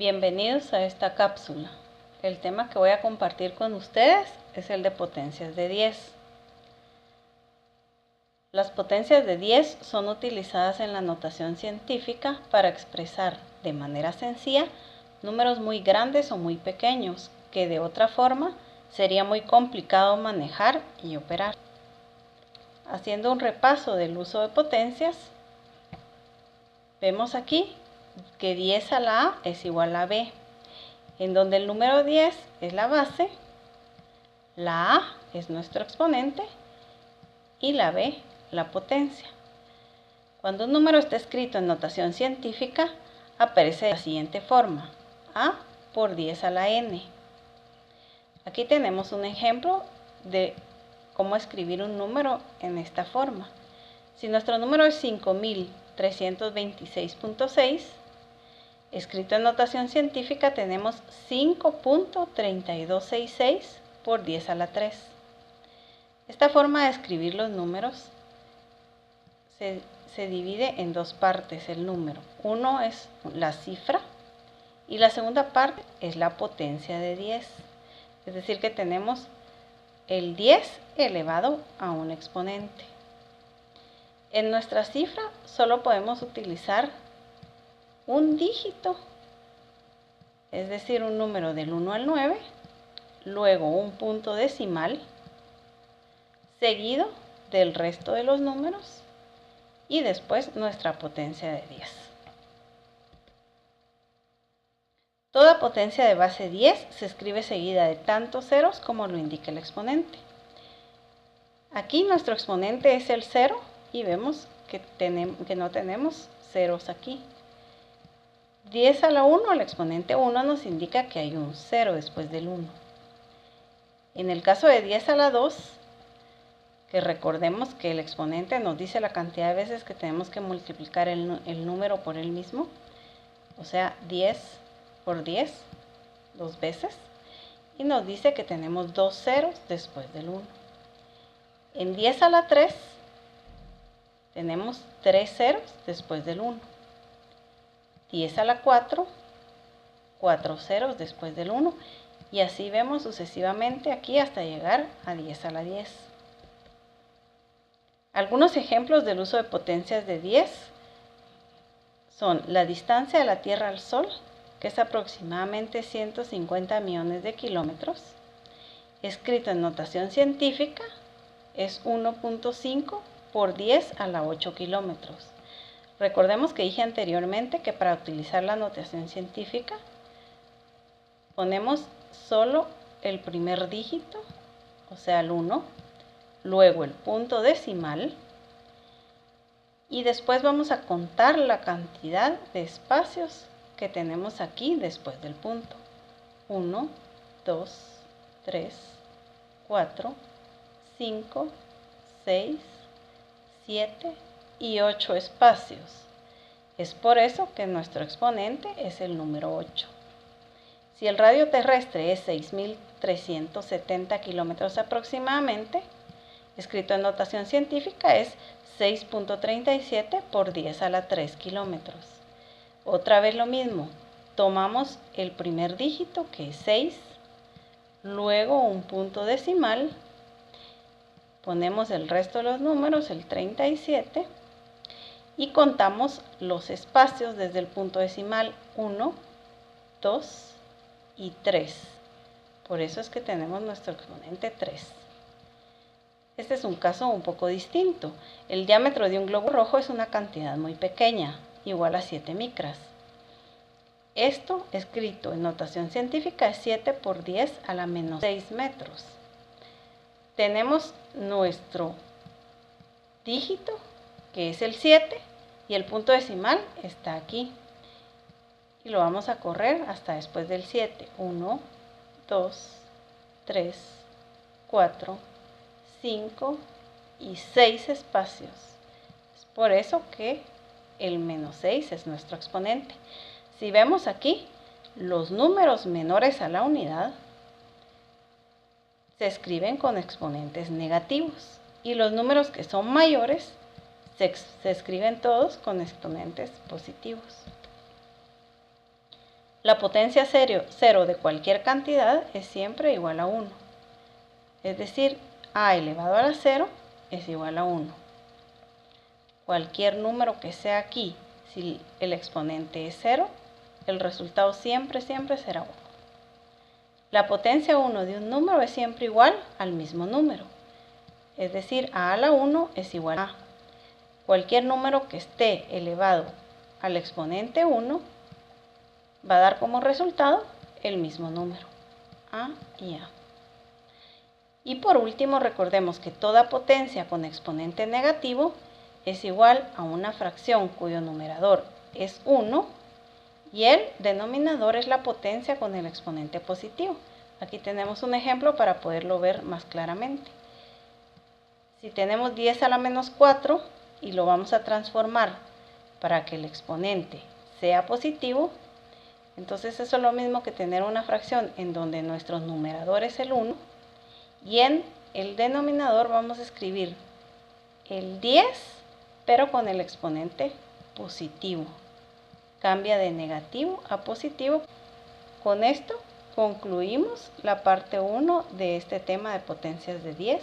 Bienvenidos a esta cápsula. El tema que voy a compartir con ustedes es el de potencias de 10. Las potencias de 10 son utilizadas en la notación científica para expresar de manera sencilla números muy grandes o muy pequeños que de otra forma sería muy complicado manejar y operar. Haciendo un repaso del uso de potencias, vemos aquí que 10 a la A es igual a B, en donde el número 10 es la base, la A es nuestro exponente y la B la potencia. Cuando un número está escrito en notación científica, aparece de la siguiente forma: A por 10 a la N. Aquí tenemos un ejemplo de cómo escribir un número en esta forma. Si nuestro número es 5326.6, escrito en notación científica tenemos 5.3266 por 10 a la 3. Esta forma de escribir los números se divide en dos partes el número. Uno es la cifra y la segunda parte es la potencia de 10. Es decir, que tenemos el 10 elevado a un exponente. En nuestra cifra solo podemos utilizar un dígito, es decir, un número del 1 al 9, luego un punto decimal, seguido del resto de los números y después nuestra potencia de 10. Toda potencia de base 10 se escribe seguida de tantos ceros como lo indica el exponente. Aquí nuestro exponente es el 0 y vemos que no tenemos ceros aquí. 10 a la 1, el exponente 1 nos indica que hay un 0 después del 1. En el caso de 10 a la 2, que recordemos que el exponente nos dice la cantidad de veces que tenemos que multiplicar el número por él mismo, o sea, 10 por 10, dos veces, y nos dice que tenemos dos ceros después del 1. En 10 a la 3, tenemos 3 ceros después del 1. 10 a la 4, 4 ceros después del 1, y así vemos sucesivamente aquí hasta llegar a 10 a la 10. Algunos ejemplos del uso de potencias de 10 son la distancia de la Tierra al Sol, que es aproximadamente 150 millones de kilómetros. Escrito en notación científica, es 1.5 por 10 a la 8 kilómetros. Recordemos que dije anteriormente que para utilizar la notación científica ponemos solo el primer dígito, o sea el 1, luego el punto decimal y después vamos a contar la cantidad de espacios que tenemos aquí después del punto. 1, 2, 3, 4, 5, 6, 7 y 8 espacios. Es por eso que nuestro exponente es el número 8. Si el radio terrestre es 6.370 kilómetros aproximadamente, escrito en notación científica es 6.37 por 10 a la 3 kilómetros. Otra vez lo mismo, tomamos el primer dígito que es 6, luego un punto decimal, ponemos el resto de los números, el 37, y contamos los espacios desde el punto decimal 1, 2 y 3. Por eso es que tenemos nuestro exponente 3. Este es un caso un poco distinto. El diámetro de un globo rojo es una cantidad muy pequeña, igual a 7 micras. Esto, escrito en notación científica, es 7 por 10 a la menos 6 metros. Tenemos nuestro dígito, que es el 7, y el punto decimal está aquí. Y lo vamos a correr hasta después del 7. 1, 2, 3, 4, 5 y 6 espacios. Es por eso que el menos 6 es nuestro exponente. Si vemos aquí, los números menores a la unidad se escriben con exponentes negativos y los números que son mayores se escriben todos con exponentes positivos. La potencia cero de cualquier cantidad es siempre igual a 1. Es decir, a elevado a la 0 es igual a 1. Cualquier número que sea aquí, si el exponente es 0, el resultado siempre será 1. La potencia 1 de un número es siempre igual al mismo número. Es decir, a la 1 es igual a. Cualquier número que esté elevado al exponente 1 va a dar como resultado el mismo número, a y a. Y por último, recordemos que toda potencia con exponente negativo es igual a una fracción cuyo numerador es 1 y el denominador es la potencia con el exponente positivo. Aquí tenemos un ejemplo para poderlo ver más claramente. Si tenemos 10 a la menos 4 y lo vamos a transformar para que el exponente sea positivo, entonces eso es lo mismo que tener una fracción en donde nuestro numerador es el 1 y en el denominador vamos a escribir el 10 pero con el exponente positivo. Cambia de negativo a positivo. Con esto concluimos la parte 1 de este tema de potencias de 10.